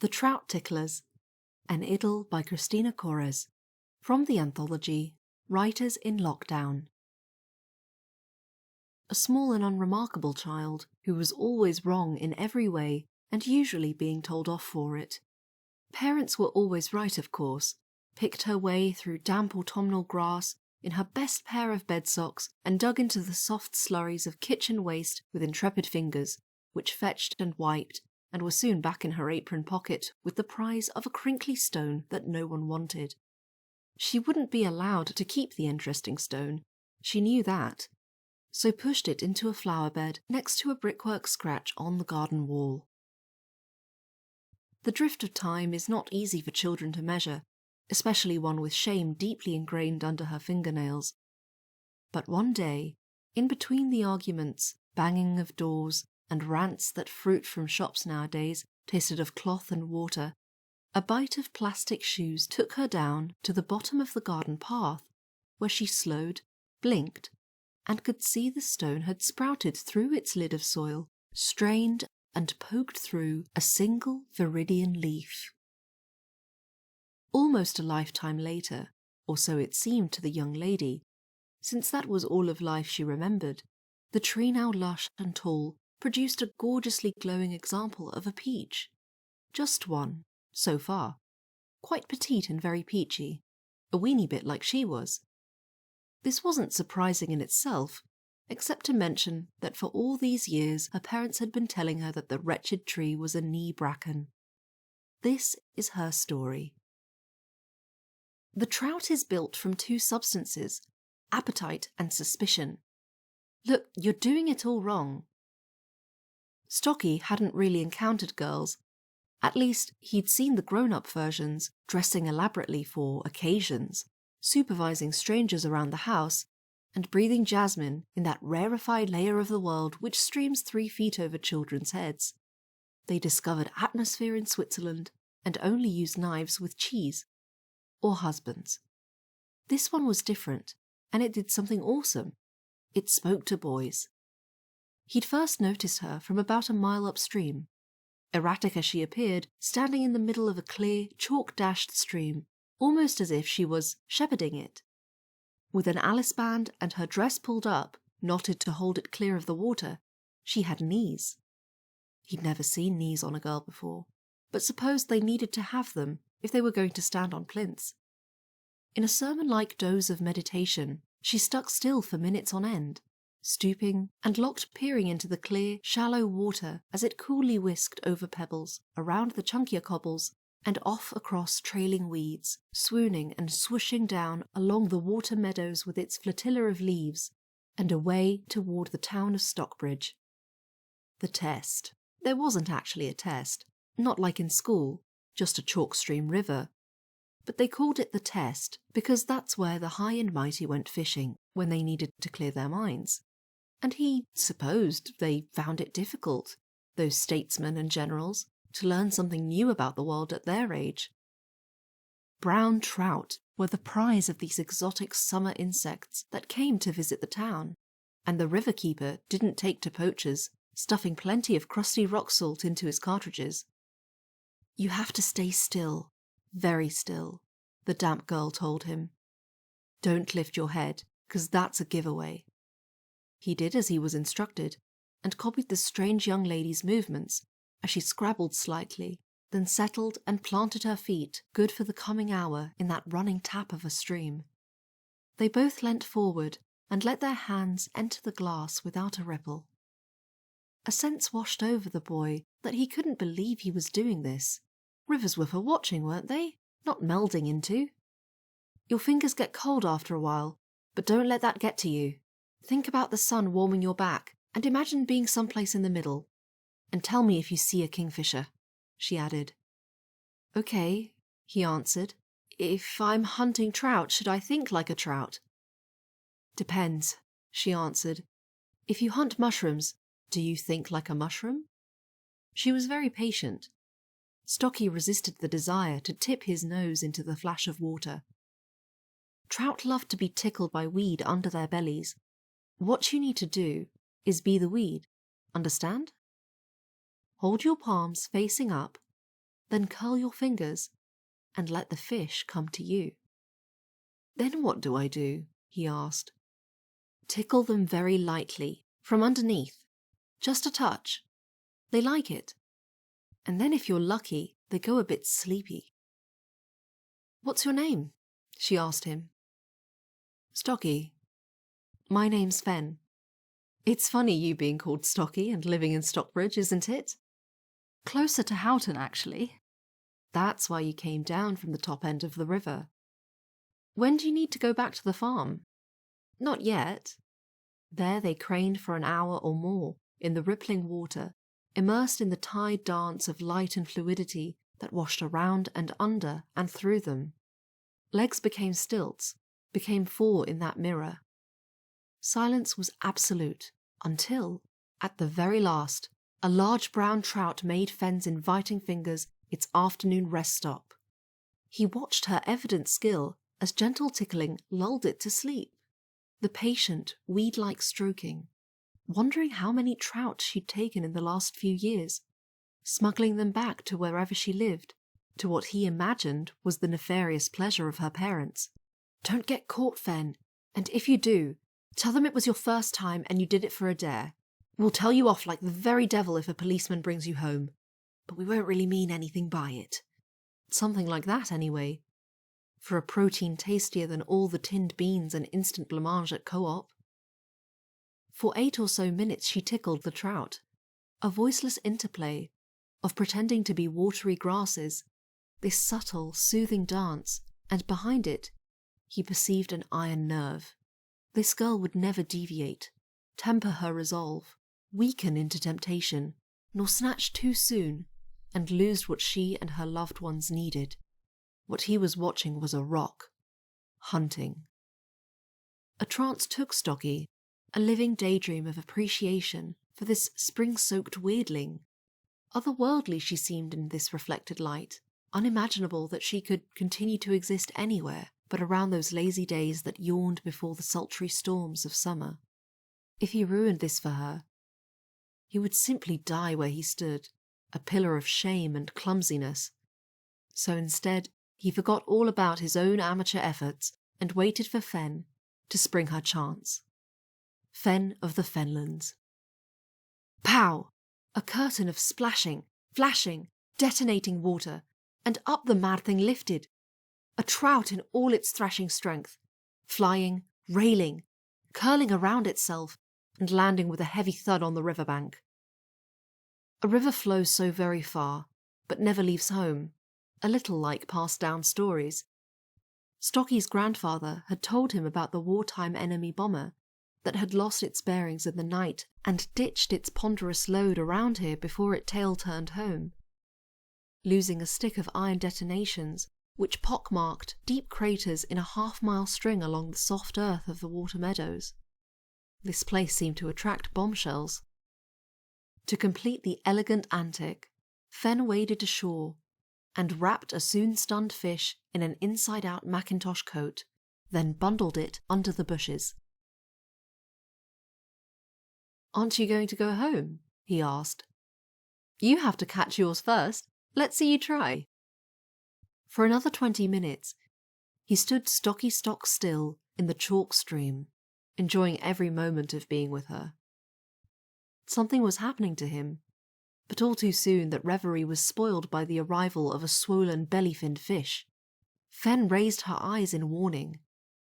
The Trout Ticklers, an idyll by Kristyna Corres, from the anthology Writers in Lockdown. A small and unremarkable child who was always wrong in every way and usually being told off for it. Parents were always right, of course, picked her way through damp autumnal grass in her best pair of bed socks and dug into the soft slurries of kitchen waste with intrepid fingers, which fetched and wiped and were soon back in her apron pocket with the prize of a crinkly stone that no one wanted. She wouldn't be allowed to keep the interesting stone, she knew that, so pushed it into a flower bed next to a brickwork scratch on the garden wall. The drift of time is not easy for children to measure, especially one with shame deeply ingrained under her fingernails. But one day, in between the arguments, banging of doors, and rants that fruit from shops nowadays tasted of cloth and water, a bite of plastic shoes took her down to the bottom of the garden path, where she slowed, blinked, and could see the stone had sprouted through its lid of soil, strained and poked through a single viridian leaf. Almost a lifetime later, or so it seemed to the young lady, since that was all of life she remembered, the tree, now lush and tall, produced a gorgeously glowing example of a peach. Just one, so far. Quite petite and very peachy, a weeny bit like she was. This wasn't surprising in itself, except to mention that for all these years her parents had been telling her that the wretched tree was a knee bracken. This is her story. The trout is built from two substances, appetite and suspicion. Look, you're doing it all wrong. Stocky hadn't really encountered girls. At least, he'd seen the grown-up versions, dressing elaborately for occasions, supervising strangers around the house, and breathing jasmine in that rarefied layer of the world which streams 3 feet over children's heads. They discovered atmosphere in Switzerland and only used knives with cheese. Or husbands. This one was different, and it did something awesome. It spoke to boys. He'd first noticed her from about a mile upstream, erratic as she appeared, standing in the middle of a clear, chalk-dashed stream, almost as if she was shepherding it. With an Alice band and her dress pulled up, knotted to hold it clear of the water, she had knees. He'd never seen knees on a girl before, but supposed they needed to have them if they were going to stand on plinths. In a sermon-like doze of meditation, she stuck still for minutes on end, stooping and locked peering into the clear, shallow water as it coolly whisked over pebbles, around the chunkier cobbles, and off across trailing weeds, swooning and swooshing down along the water meadows with its flotilla of leaves, and away toward the town of Stockbridge. The test. There wasn't actually a test, not like in school, just a chalk stream river. But they called it the test because that's where the high and mighty went fishing when they needed to clear their minds. And he supposed they found it difficult, those statesmen and generals, to learn something new about the world at their age. Brown trout were the prize of these exotic summer insects that came to visit the town, and the river keeper didn't take to poachers, stuffing plenty of crusty rock salt into his cartridges. You have to stay still, very still, the damp girl told him. Don't lift your head, 'cause that's a giveaway. He did as he was instructed, and copied the strange young lady's movements as she scrabbled slightly, then settled and planted her feet, good for the coming hour, in that running tap of a stream. They both leant forward and let their hands enter the glass without a ripple. A sense washed over the boy that he couldn't believe he was doing this. Rivers were for watching, weren't they? Not melding into. Your fingers get cold after a while, but don't let that get to you. Think about the sun warming your back, and imagine being someplace in the middle. And tell me if you see a kingfisher, she added. Okay, he answered. If I'm hunting trout, should I think like a trout? Depends, she answered. If you hunt mushrooms, do you think like a mushroom? She was very patient. Stocky resisted the desire to tip his nose into the flash of water. Trout love to be tickled by weed under their bellies. What you need to do is be the weed, understand? Hold your palms facing up, then curl your fingers and let the fish come to you. Then what do I do? He asked. Tickle them very lightly, from underneath. Just a touch. They like it. And then if you're lucky, they go a bit sleepy. What's your name? She asked him. Stocky. My name's Fen. It's funny you being called Stocky and living in Stockbridge, isn't it? Closer to Houghton, actually. That's why you came down from the top end of the river. When do you need to go back to the farm? Not yet. There they craned for an hour or more in the rippling water, immersed in the tide dance of light and fluidity that washed around and under and through them. Legs became stilts, became four in that mirror. Silence was absolute until, at the very last, a large brown trout made Fen's inviting fingers its afternoon rest stop. He watched her evident skill as gentle tickling lulled it to sleep, the patient, weed-like stroking, wondering how many trout she'd taken in the last few years, smuggling them back to wherever she lived, to what he imagined was the nefarious pleasure of her parents. Don't get caught, Fen, and if you do, tell them it was your first time and you did it for a dare. We'll tell you off like the very devil if a policeman brings you home, but we won't really mean anything by it. Something like that, anyway. For a protein tastier than all the tinned beans and instant blancmange at Co-op. For 8 or so minutes she tickled the trout, a voiceless interplay of pretending to be watery grasses, this subtle, soothing dance, and behind it he perceived an iron nerve. This girl would never deviate, temper her resolve, weaken into temptation, nor snatch too soon and lose what she and her loved ones needed. What he was watching was a rock. Hunting. A trance took Stocky, a living daydream of appreciation for this spring-soaked weirdling. Otherworldly she seemed in this reflected light, unimaginable that she could continue to exist anywhere but around those lazy days that yawned before the sultry storms of summer. If he ruined this for her, he would simply die where he stood, a pillar of shame and clumsiness. So instead, he forgot all about his own amateur efforts and waited for Fen to spring her chance. Fen of the Fenlands. Pow! A curtain of splashing, flashing, detonating water, and up the mad thing lifted. A trout in all its thrashing strength, flying, railing, curling around itself, and landing with a heavy thud on the riverbank. A river flows so very far, but never leaves home, a little like passed-down stories. Stocky's grandfather had told him about the wartime enemy bomber that had lost its bearings in the night and ditched its ponderous load around here before it tail-turned home, losing a stick of iron detonations which pockmarked deep craters in a half-mile string along the soft earth of the water meadows. This place seemed to attract bombshells. To complete the elegant antic, Fen waded ashore and wrapped a soon-stunned fish in an inside-out Macintosh coat, then bundled it under the bushes. "Aren't you going to go home?" he asked. "You have to catch yours first. Let's see you try." For another 20 minutes, he stood stock still in the chalk stream, enjoying every moment of being with her. Something was happening to him, but all too soon that reverie was spoiled by the arrival of a swollen belly-finned fish. Fen raised her eyes in warning,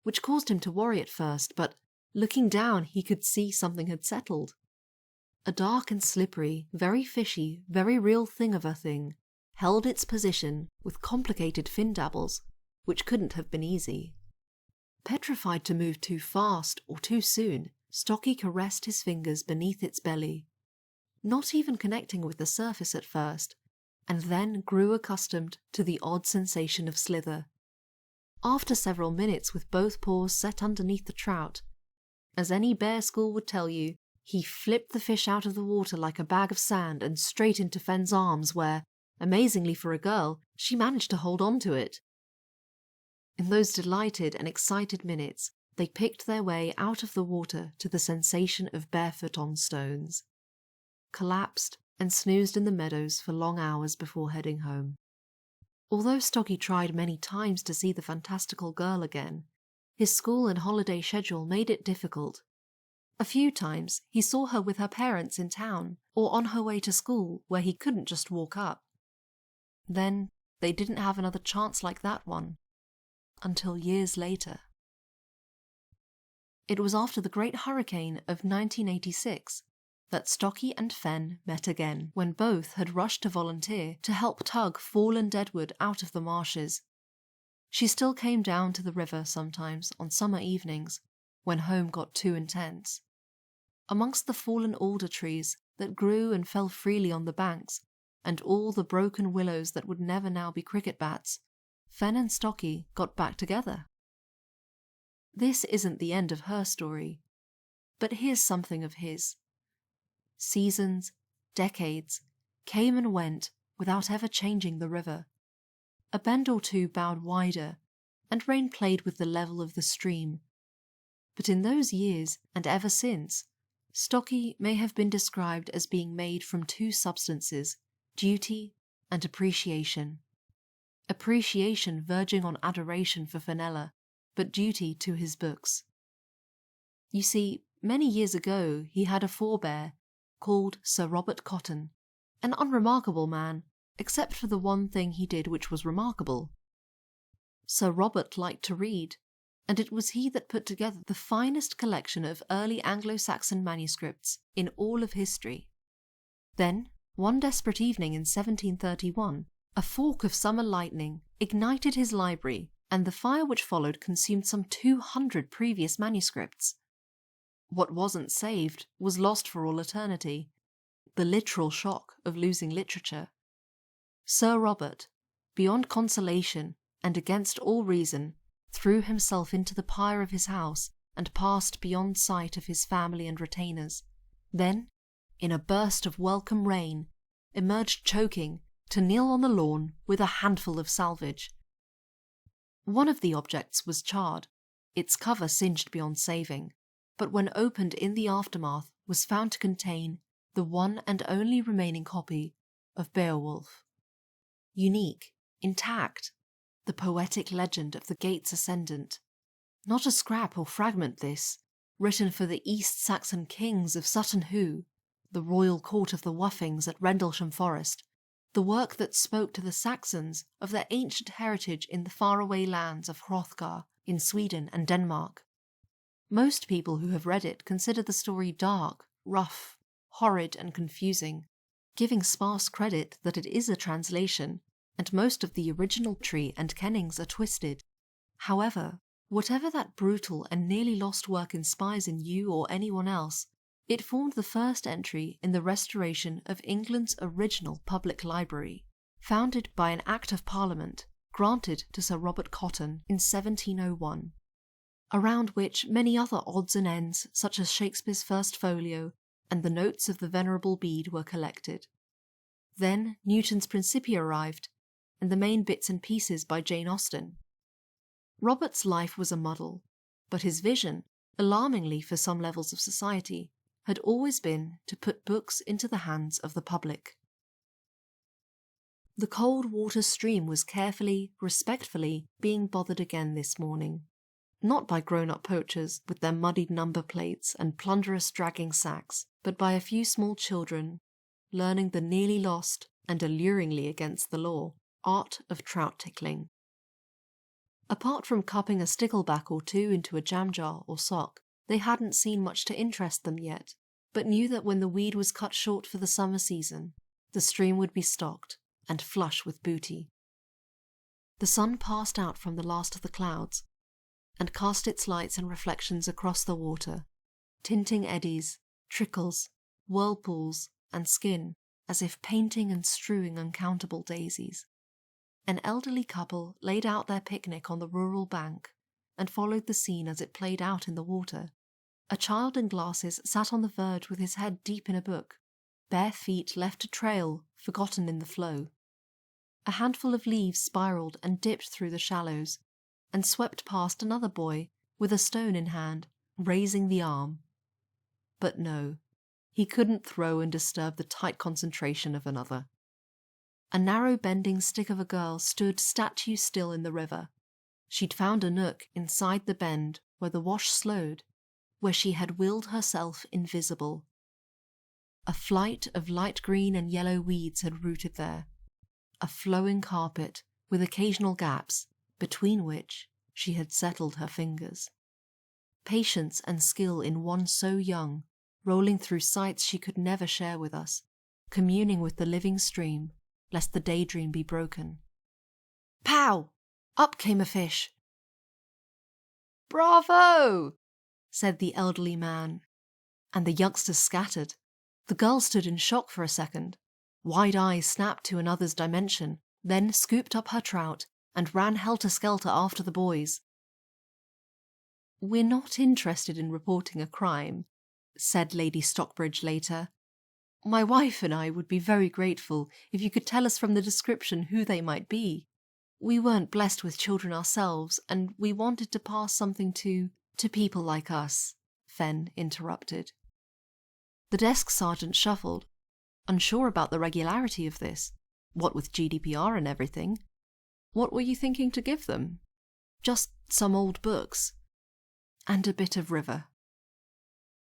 which caused him to worry at first, but looking down he could see something had settled. A dark and slippery, very fishy, very real thing of a thing held its position with complicated fin dabbles, which couldn't have been easy. Petrified to move too fast or too soon, Stocky caressed his fingers beneath its belly, not even connecting with the surface at first, and then grew accustomed to the odd sensation of slither. After several minutes with both paws set underneath the trout, as any bear school would tell you, he flipped the fish out of the water like a bag of sand and straight into Fen's arms where, amazingly for a girl, she managed to hold on to it. In those delighted and excited minutes, they picked their way out of the water to the sensation of barefoot on stones, collapsed and snoozed in the meadows for long hours before heading home. Although Stocky tried many times to see the fantastical girl again, his school and holiday schedule made it difficult. A few times he saw her with her parents in town or on her way to school where he couldn't just walk up. Then they didn't have another chance like that one until years later. It was after the Great Hurricane of 1986 that Stocky and Fenn met again, when both had rushed to volunteer to help tug fallen deadwood out of the marshes. She still came down to the river sometimes on summer evenings when home got too intense. Amongst the fallen alder trees that grew and fell freely on the banks, and all the broken willows that would never now be cricket bats, Fenn and Stocky got back together. This isn't the end of her story, but here's something of his. Seasons, decades, came and went without ever changing the river. A bend or two bowed wider, and rain played with the level of the stream. But in those years, and ever since, Stocky may have been described as being made from two substances, duty and appreciation. Appreciation verging on adoration for Fenella, but duty to his books. You see, many years ago he had a forebear called Sir Robert Cotton, an unremarkable man, except for the one thing he did which was remarkable. Sir Robert liked to read, and it was he that put together the finest collection of early Anglo-Saxon manuscripts in all of history. Then, one desperate evening in 1731, a fork of summer lightning ignited his library, and the fire which followed consumed some 200 previous manuscripts. What wasn't saved was lost for all eternity, the literal shock of losing literature. Sir Robert, beyond consolation and against all reason, threw himself into the pyre of his house and passed beyond sight of his family and retainers. Then, in a burst of welcome rain, emerged choking to kneel on the lawn with a handful of salvage. One of the objects was charred, its cover singed beyond saving, but when opened in the aftermath was found to contain the one and only remaining copy of Beowulf. Unique, intact, the poetic legend of the Gates Ascendant. Not a scrap or fragment this, written for the East Saxon kings of Sutton Hoo, the royal court of the Wuffings at Rendlesham Forest, the work that spoke to the Saxons of their ancient heritage in the faraway lands of Hrothgar in Sweden and Denmark. Most people who have read it consider the story dark, rough, horrid and confusing, giving sparse credit that it is a translation, and most of the original tree and kennings are twisted. However, whatever that brutal and nearly lost work inspires in you or anyone else, it formed the first entry in the restoration of England's original public library, founded by an Act of Parliament granted to Sir Robert Cotton in 1701, around which many other odds and ends such as Shakespeare's First Folio and the notes of the Venerable Bede were collected. Then Newton's Principia arrived, and the main bits and pieces by Jane Austen. Robert's life was a muddle, but his vision, alarmingly for some levels of society, had always been to put books into the hands of the public. The cold water stream was carefully, respectfully being bothered again this morning, not by grown-up poachers with their muddied number plates and plunderous dragging sacks, but by a few small children learning the nearly lost and alluringly against the law art of trout tickling. Apart from cupping a stickleback or two into a jam jar or sock, they hadn't seen much to interest them yet, but knew that when the weed was cut short for the summer season, the stream would be stocked and flush with booty. The sun passed out from the last of the clouds and cast its lights and reflections across the water, tinting eddies, trickles, whirlpools, and skin as if painting and strewing uncountable daisies. An elderly couple laid out their picnic on the rural bank and followed the scene as it played out in the water. A child in glasses sat on the verge with his head deep in a book. Bare feet left a trail, forgotten in the flow. A handful of leaves spiraled and dipped through the shallows, and swept past another boy with a stone in hand, raising the arm. But no, he couldn't throw and disturb the tight concentration of another. a narrow bending stick of a girl stood statue still in the river. She'd found a nook inside the bend where the wash slowed, where she had willed herself invisible. A flight of light green and yellow weeds had rooted there, a flowing carpet with occasional gaps, between which she had settled her fingers. Patience and skill in one so young, rolling through sights she could never share with us, communing with the living stream, lest the daydream be broken. Pow! Up came a fish. "Bravo!" said the elderly man, and the youngsters scattered. The girl stood in shock for a second. Wide eyes snapped to another's dimension, then scooped up her trout and ran helter-skelter after the boys. "We're not interested in reporting a crime," said Lady Stockbridge later. "My wife and I would be very grateful if you could tell us from the description who they might be. We weren't blessed with children ourselves, and we wanted to pass something to people like us," Fenn interrupted. The desk sergeant shuffled, unsure about the regularity of this. What with GDPR and everything. "What were you thinking to give them?" "Just some old books. And a bit of river."